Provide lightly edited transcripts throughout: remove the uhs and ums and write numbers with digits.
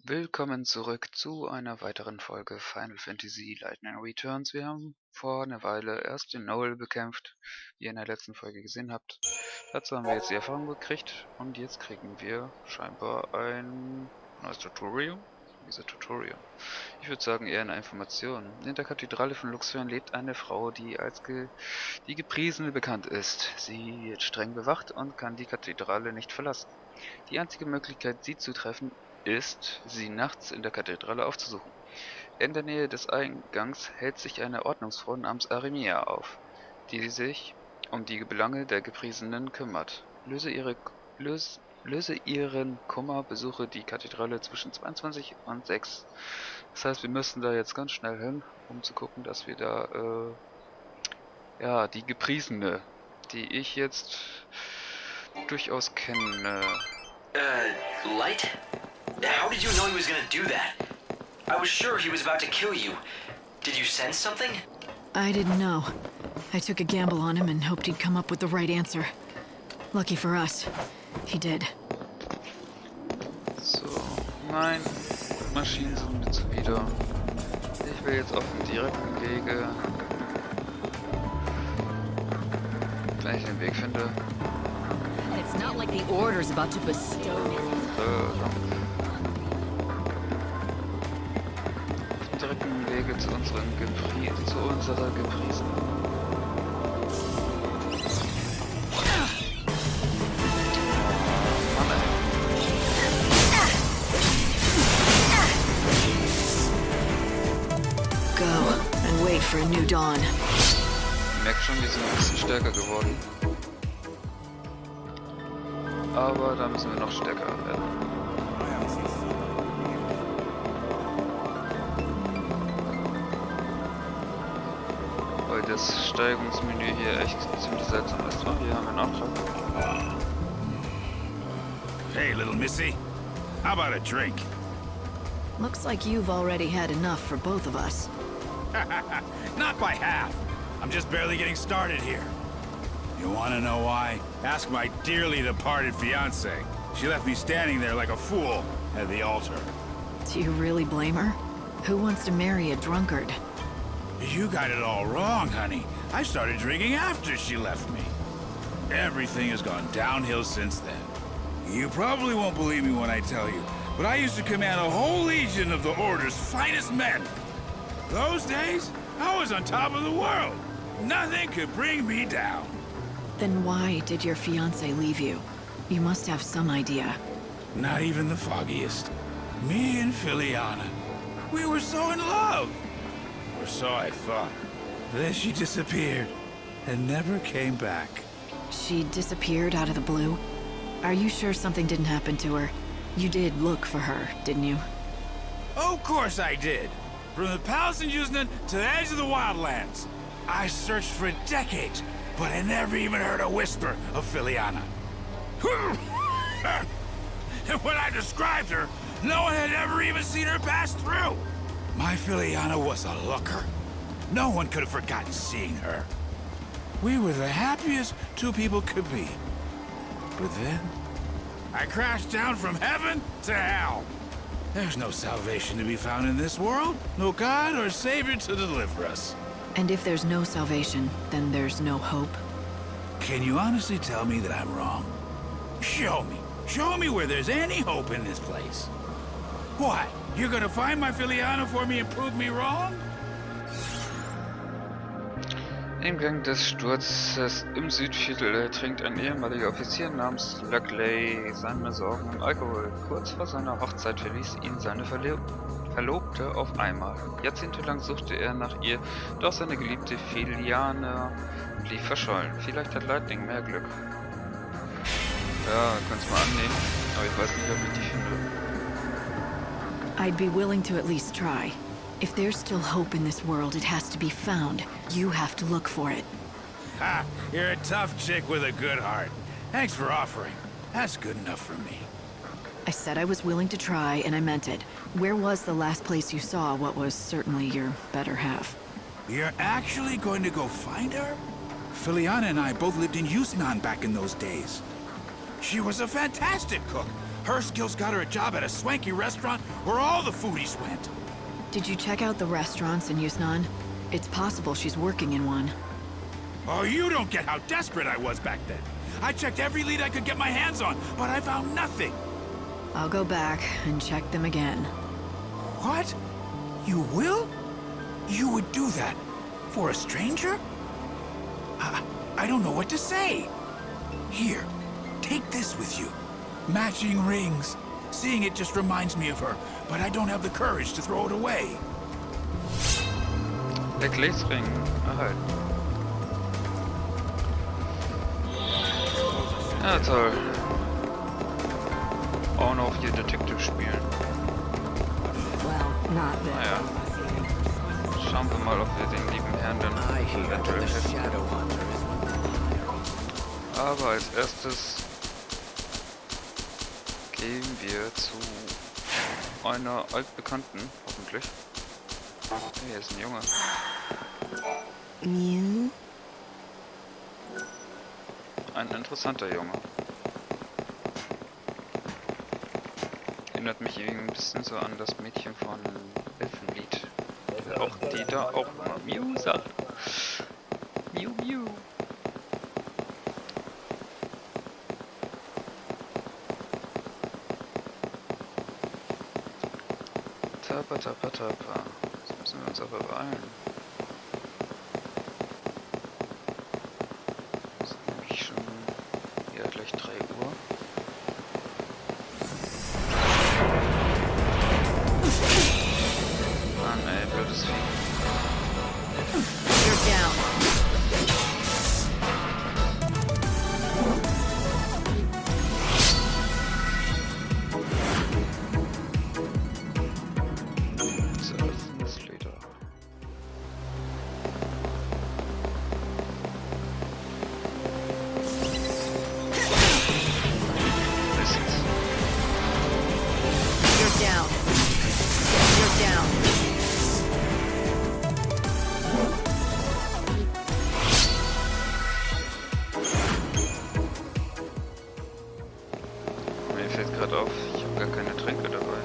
Willkommen zurück zu einer weiteren Folge Final Fantasy Lightning Returns. Wir haben vor einer Weile erst den Noel bekämpft, wie ihr in der letzten Folge gesehen habt. Dazu haben wir jetzt die Erfahrung gekriegt und jetzt kriegen wir scheinbar ein neues Tutorial. Wieso Tutorial? Ich würde sagen eher eine Information. In der Kathedrale von Luxor lebt eine Frau, die als die Gepriesene bekannt ist. Sie wird streng bewacht und kann die Kathedrale nicht verlassen. Die einzige Möglichkeit, sie zu treffen, ist, sie nachts in der Kathedrale aufzusuchen. In der Nähe des Eingangs hält sich eine Ordnungsfrau namens Arimia auf, die sich um die Belange der Gepriesenen kümmert. Löse ihren Kummer, besuche die Kathedrale zwischen 22 und 6. Das heißt, wir müssen da jetzt ganz schnell hin, um zu gucken, dass wir da, ja, die Gepriesene, die ich jetzt durchaus kenne. Light? How did you know he was gonna do that? I was sure he was about to kill you. Did you sense something? I didn't know. I took a gamble on him and hoped he'd come up with the right answer. Lucky for us, he did. So, nein, Maschinen sind mir zuwider. Ich will jetzt auf dem direkten Wege, wenn ich den Weg finde. It's not like the order's about to bestow. Auf dem direkten Wege zu unserer Gepriesenen. Go and wait for a new dawn. Ich merke schon, wir sind ein bisschen stärker geworden. Aber da müssen wir noch stärker werden. Weil das Steigungsmenü hier echt ziemlich seltsam ist. Oh, hier haben wir einen Auftrag. Hey, little missy. How about a drink? Looks like you've already had enough for both of us. Not by half. I'm just barely getting started here. You wanna know why? Ask my dearly departed fiancée. She left me standing there like a fool at the altar. Do you really blame her? Who wants to marry a drunkard? You got it all wrong, honey. I started drinking after she left me. Everything has gone downhill since then. You probably won't believe me when I tell you, but I used to command a whole legion of the Order's finest men. Those days, I was on top of the world. Nothing could bring me down. Then why did your fiancé leave you? You must have some idea. Not even the foggiest. Me and Filiana. We were so in love. Or so I thought. Then she disappeared and never came back. She disappeared out of the blue? Are you sure something didn't happen to her? You did look for her, didn't you? Of course I did. From the palace in Yuznan to the edge of the wildlands. I searched for decades, but I never even heard a whisper of Filiana. And when I described her, no one had ever even seen her pass through. My Filiana was a looker. No one could have forgotten seeing her. We were the happiest two people could be. But then, I crashed down from heaven to hell. There's no salvation to be found in this world. No God or Savior to deliver us. And if there's no salvation, then there's no hope? Can you honestly tell me that I'm wrong? Show me. Show me where there's any hope in this place. What? You're gonna find my Filiana for me and prove me wrong? Im Gang des Sturzes im Südviertel ertrinkt ein ehemaliger Offizier namens Luckley seine Sorgen im Alkohol. Kurz vor seiner Hochzeit verließ ihn seine Verlobte auf einmal. Jahrzehntelang suchte er nach ihr, doch seine geliebte Filiana blieb verschollen. Vielleicht hat Lightning mehr Glück. Ja, kannst mal annehmen, aber ich weiß nicht, ob ich die finde. I'd be willing to at least try. If there's still hope in this world, it has to be found. You have to look for it. Ha! You're a tough chick with a good heart. Thanks for offering. That's good enough for me. I said I was willing to try, and I meant it. Where was the last place you saw what was certainly your better half? You're actually going to go find her? Filiana and I both lived in Yuznan back in those days. She was a fantastic cook, Her skills got her a job at a swanky restaurant where all the foodies went. Did you check out the restaurants in Yusnan? It's possible she's working in one. Oh, you don't get how desperate I was back then. I checked every lead I could get my hands on, but I found nothing. I'll go back and check them again. What? You will? You would do that? For a stranger? I don't know what to say. Here, take this with you. Matching rings. Seeing it just reminds me of her, but I don't have the courage to throw it away. Der Gläsring erhalten. Ja, toll. Auch noch hier Detective spielen. Well, not that. Naja. Schauen wir mal, ob wir den lieben Herrn dann eventuell helfen können. Aber als erstes gehen wir zu einer altbekannten, hoffentlich. Hier ist ein Junge. Mew? Ein interessanter Junge. Erinnert mich irgendwie ein bisschen so an das Mädchen von Elfenlied. Auch die da auch immer Mew sagt. Mew Mew. Tapa tapa tapa. Jetzt müssen wir uns aber beeilen. Es ist nämlich schon ja gleich 3 Uhr. Mann ey, blödes Vieh. You're down. Zerrissenes Leder. Mist. You're down. You're down. Mir fällt gerade auf, ich habe gar keine Tränke dabei.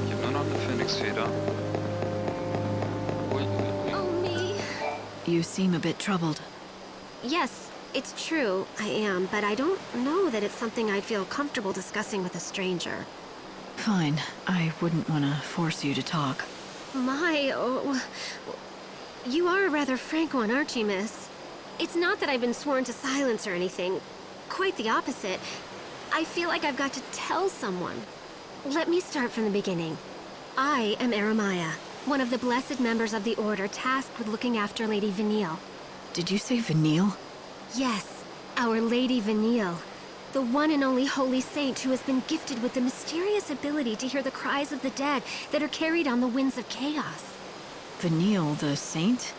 Ich habe nur noch eine Phönixfeder. Ui, ui, ui. Oh, me. You seem a bit troubled. Yes, it's true, I am, but I don't know that it's something I'd feel comfortable discussing with a stranger. Fine. I wouldn't want to force you to talk. You are a rather frank one, aren't you, miss? It's not that I've been sworn to silence or anything. Quite the opposite. I feel like I've got to tell someone. Let me start from the beginning. I am Eremiah, one of the blessed members of the Order tasked with looking after Lady Vanille. Did you say Vanille? Yes, our Lady Vanille. The one and only holy saint who has been gifted with the mysterious ability to hear the cries of the dead that are carried on the winds of chaos. Vanille, the saint?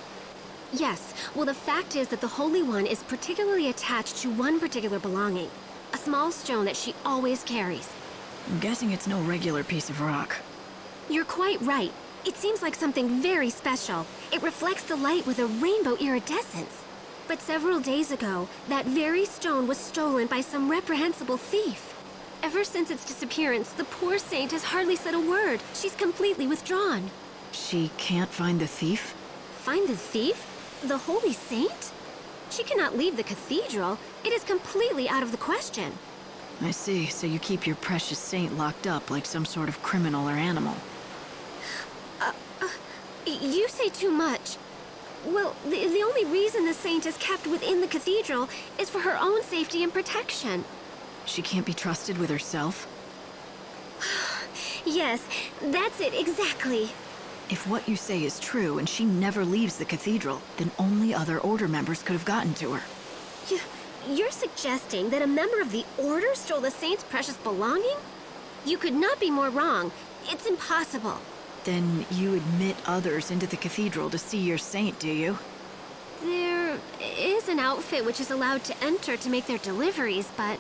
Yes, well the fact is that the Holy One is particularly attached to one particular belonging. A small stone that she always carries. I'm guessing it's no regular piece of rock. You're quite right. It seems like something very special. It reflects the light with a rainbow iridescence. But several days ago, that very stone was stolen by some reprehensible thief. Ever since its disappearance, the poor saint has hardly said a word. She's completely withdrawn. She can't find the thief? Find the thief? The holy saint? She cannot leave the cathedral. It is completely out of the question. I see, so you keep your precious saint locked up like some sort of criminal or animal. You say too much. Well, the only reason the saint is kept within the cathedral is for her own safety and protection. She can't be trusted with herself? Yes, that's it, exactly. If what you say is true and she never leaves the cathedral, then only other Order members could have gotten to her. You're suggesting that a member of the Order stole the saint's precious belonging? You could not be more wrong. It's impossible. Then you admit others into the cathedral to see your saint, do you? There is an outfit which is allowed to enter to make their deliveries, but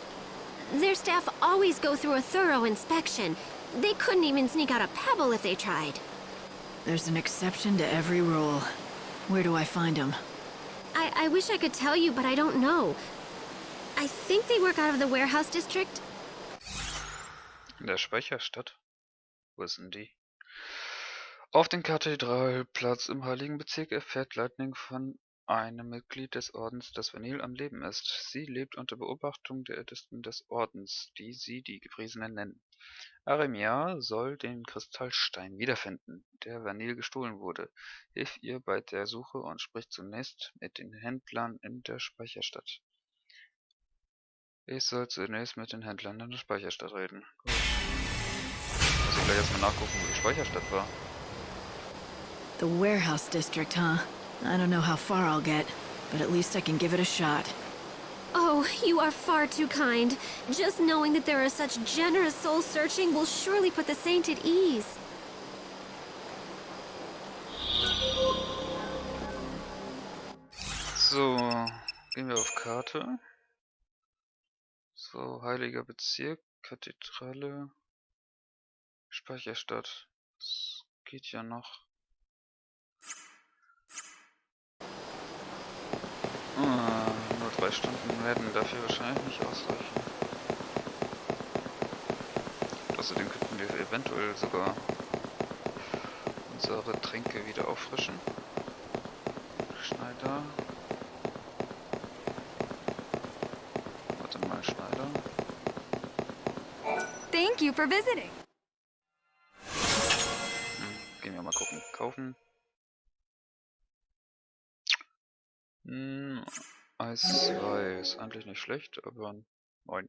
their staff always go through a thorough inspection. They couldn't even sneak out a pebble if they tried. There's an exception to every rule. Where do I find him? I wish I could tell you, but I don't know. I think they work out of the warehouse district. In der Speicherstadt? Wo ist denn die? Auf dem Kathedralplatz im Heiligen Bezirk erfährt Lightning von einem Mitglied des Ordens, das FINAL am Leben ist. Sie lebt unter Beobachtung der Ältesten des Ordens, die sie die Gepriesenen nennen. Aremia soll den Kristallstein wiederfinden, der FINAL gestohlen wurde. Hilf ihr bei der Suche und spricht zunächst mit den Händlern in der Speicherstadt. Ich soll zunächst mit den Händlern in der Speicherstadt reden. Gut. Muss ich gleich erstmal nachgucken, wo die Speicherstadt war. The warehouse district, huh? I don't know how far I'll get, but at least I can give it a shot. Oh, you are far too kind. Just knowing that there are such generous souls searching will surely put the saint at ease. So, gehen wir auf Karte. So, Heiliger Bezirk, Kathedrale, Speicherstadt. Das geht ja noch. Nur 3 Stunden werden dafür wahrscheinlich nicht ausreichen. Außerdem könnten wir eventuell sogar unsere Tränke wieder auffrischen. Schneider. Warte mal, Schneider. Thank you for visiting. Gehen wir mal gucken. Kaufen. Eis 2 ist eigentlich nicht schlecht, aber 9.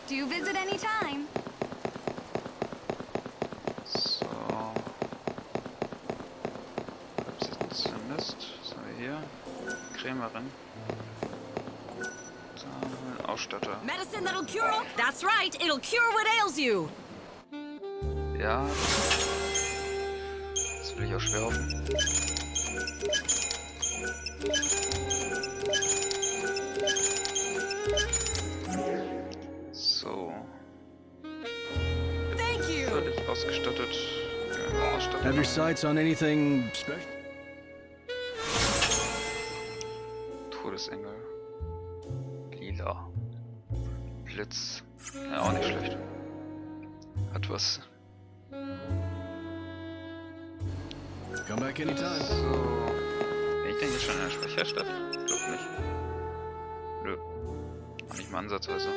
Do you visit anytime? So. Rezeptionist. So, hier. Krämerin. Dann Ausstatter. Medicine that'll cure all? That's right, it'll cure what ails you. Ja. Das will ich auch schwer hoffen. So. Thank you. Völlig ausgestattet. Have your sights on anything special? Todesengel. Lila. Blitz. Ja, auch nicht schlecht. Hat was. Come back anytime. So. Bin ich denn jetzt schon in der Speicherstadt? Ich glaub nicht. Nö. Auch nicht mal ansatzweise.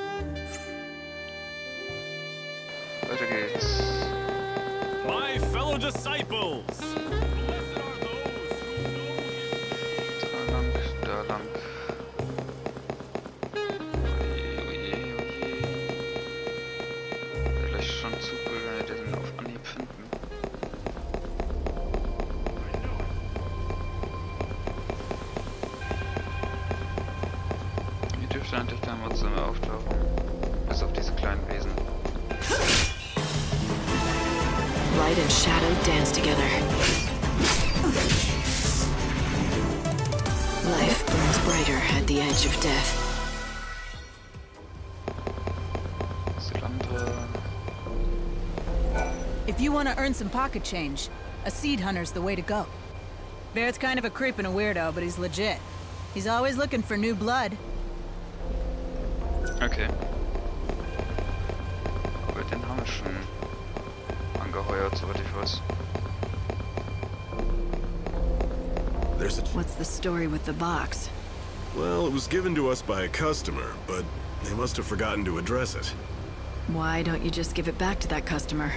Weiter geht's. My fellow disciples! Da lang, da lang. Oje, oje, oje. Wäre gleich schon zu cool, wenn wir den auf Anhieb finden. Hier dürfte eigentlich kein Monster mehr auftauchen. Bis auf diese kleinen Wesen. Light and shadow dance together. Life burns brighter at the edge of death. Zylinder. If you want to earn some pocket change, a seed hunter's the way to go. Barrett's kind of a creep and a weirdo, but he's legit. He's always looking for new blood. Okay. Aber den haben wir schon angeheuert, soweit ich weiß. What's the story with the box? Well, it was given to us by a customer, but they must have forgotten to address it. Why don't you just give it back to that customer?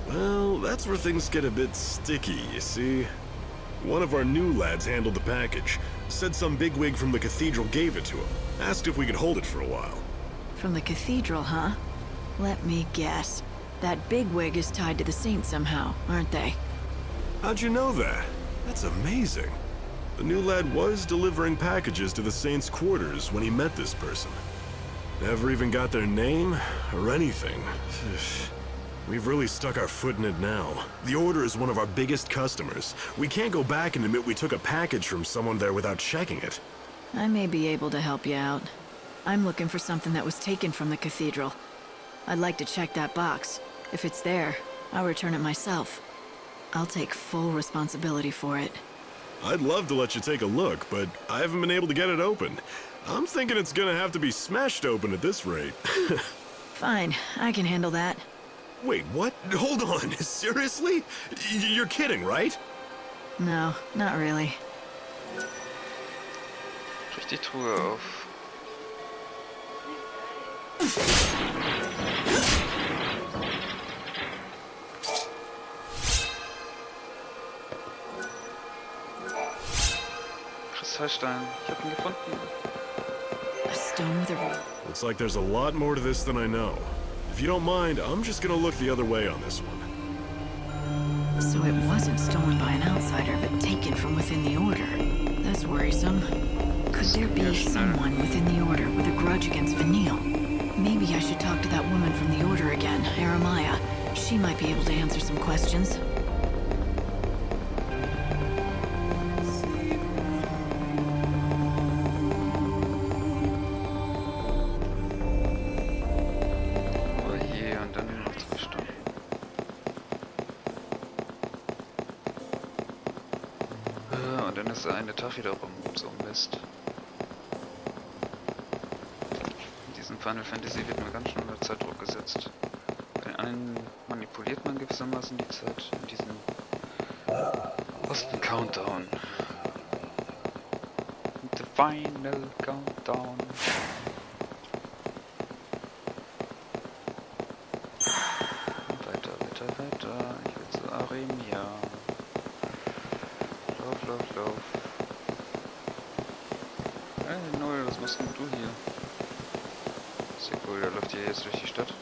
Well, that's where things get a bit sticky, you see. One of our new lads handled the package. Said some bigwig from the cathedral gave it to him. Asked if we could hold it for a while. From the cathedral, huh? Let me guess. That bigwig is tied to the saint somehow, aren't they? How'd you know that? That's amazing. The new lad was delivering packages to the saint's quarters when he met this person. Never even got their name or anything. We've really stuck our foot in it now. The Order is one of our biggest customers. We can't go back and admit we took a package from someone there without checking it. I may be able to help you out. I'm looking for something that was taken from the cathedral. I'd like to check that box. If it's there, I'll return it myself. I'll take full responsibility for it. I'd love to let you take a look, but I haven't been able to get it open. I'm thinking it's gonna have to be smashed open at this rate. Fine, I can handle that. Wait, what? Hold on, seriously? You're kidding, right? No, not really. Brich die Truhe auf. Kristallstein. Ich hab ihn gefunden. A stone with a... Looks like there's a lot more to this than I know. If you don't mind, I'm just gonna look the other way on this one. So it wasn't stolen by an outsider, but taken from within the Order. That's worrisome. Could there be someone within the Order with a grudge against FINAL? Maybe I should talk to that woman from the Order again, Aramaya. She might be able to answer some questions. Eine Tag wiederum, so Mist. In diesem Final Fantasy wird mir ganz schön unter Zeitdruck gesetzt. Bei den einen manipuliert man gewissermaßen die Zeit, in diesem ersten Countdown. The Final Countdown. Weiter, weiter, weiter. Ich will zu Aremia. Lauf, lauf, lauf. Hey, Noel, was machst denn du hier? Sehr cool, der läuft hier jetzt durch die Stadt.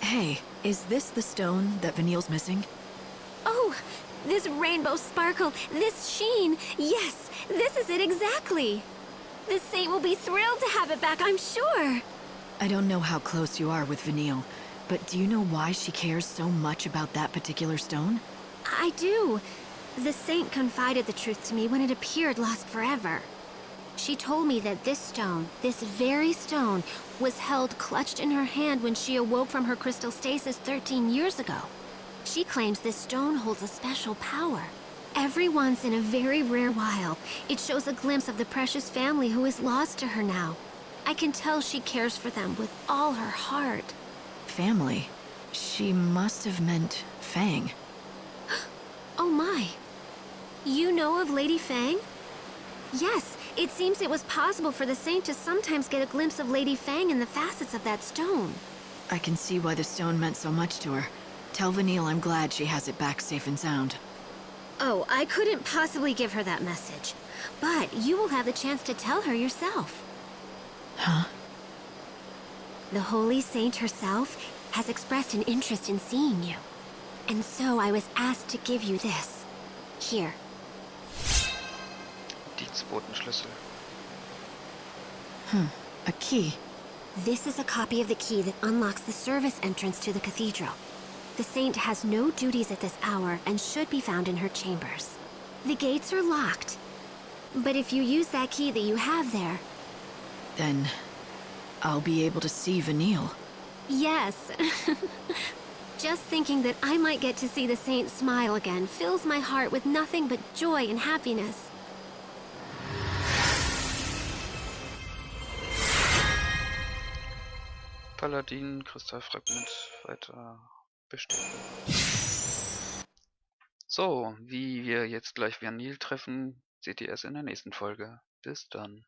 Hey, is this the stone that Vanille's missing? Oh, this rainbow sparkle, this sheen. Yes, this is it exactly. The saint will be thrilled to have it back, I'm sure. I don't know how close you are with Vanille, but do you know why she cares so much about that particular stone? I do. The saint confided the truth to me when it appeared lost forever. She told me that this stone, this very stone, was held clutched in her hand when she awoke from her crystal stasis 13 years ago. She claims this stone holds a special power. Every once in a very rare while, it shows a glimpse of the precious family who is lost to her now. I can tell she cares for them with all her heart. Family? She must have meant Fang. Oh my. You know of Lady Fang? Yes, it seems it was possible for the saint to sometimes get a glimpse of Lady Fang in the facets of that stone. I can see why the stone meant so much to her. Tell Vanille I'm glad she has it back safe and sound. Oh, I couldn't possibly give her that message. But you will have the chance to tell her yourself. Huh? The Holy Saint herself has expressed an interest in seeing you. And so I was asked to give you this. Here. Dienstbotenschlüssel. A key. This is a copy of the key that unlocks the service entrance to the cathedral. The saint has no duties at this hour and should be found in her chambers. The gates are locked. But if you use that key that you have there... Then I'll be able to see Vanille. Yes. Just thinking that I might get to see the saint smile again fills my heart with nothing but joy and happiness. Paladin, Kristallfragment, weiter bestehen. So, wie wir jetzt gleich Vanille treffen, seht ihr erst in der nächsten Folge. Bis dann.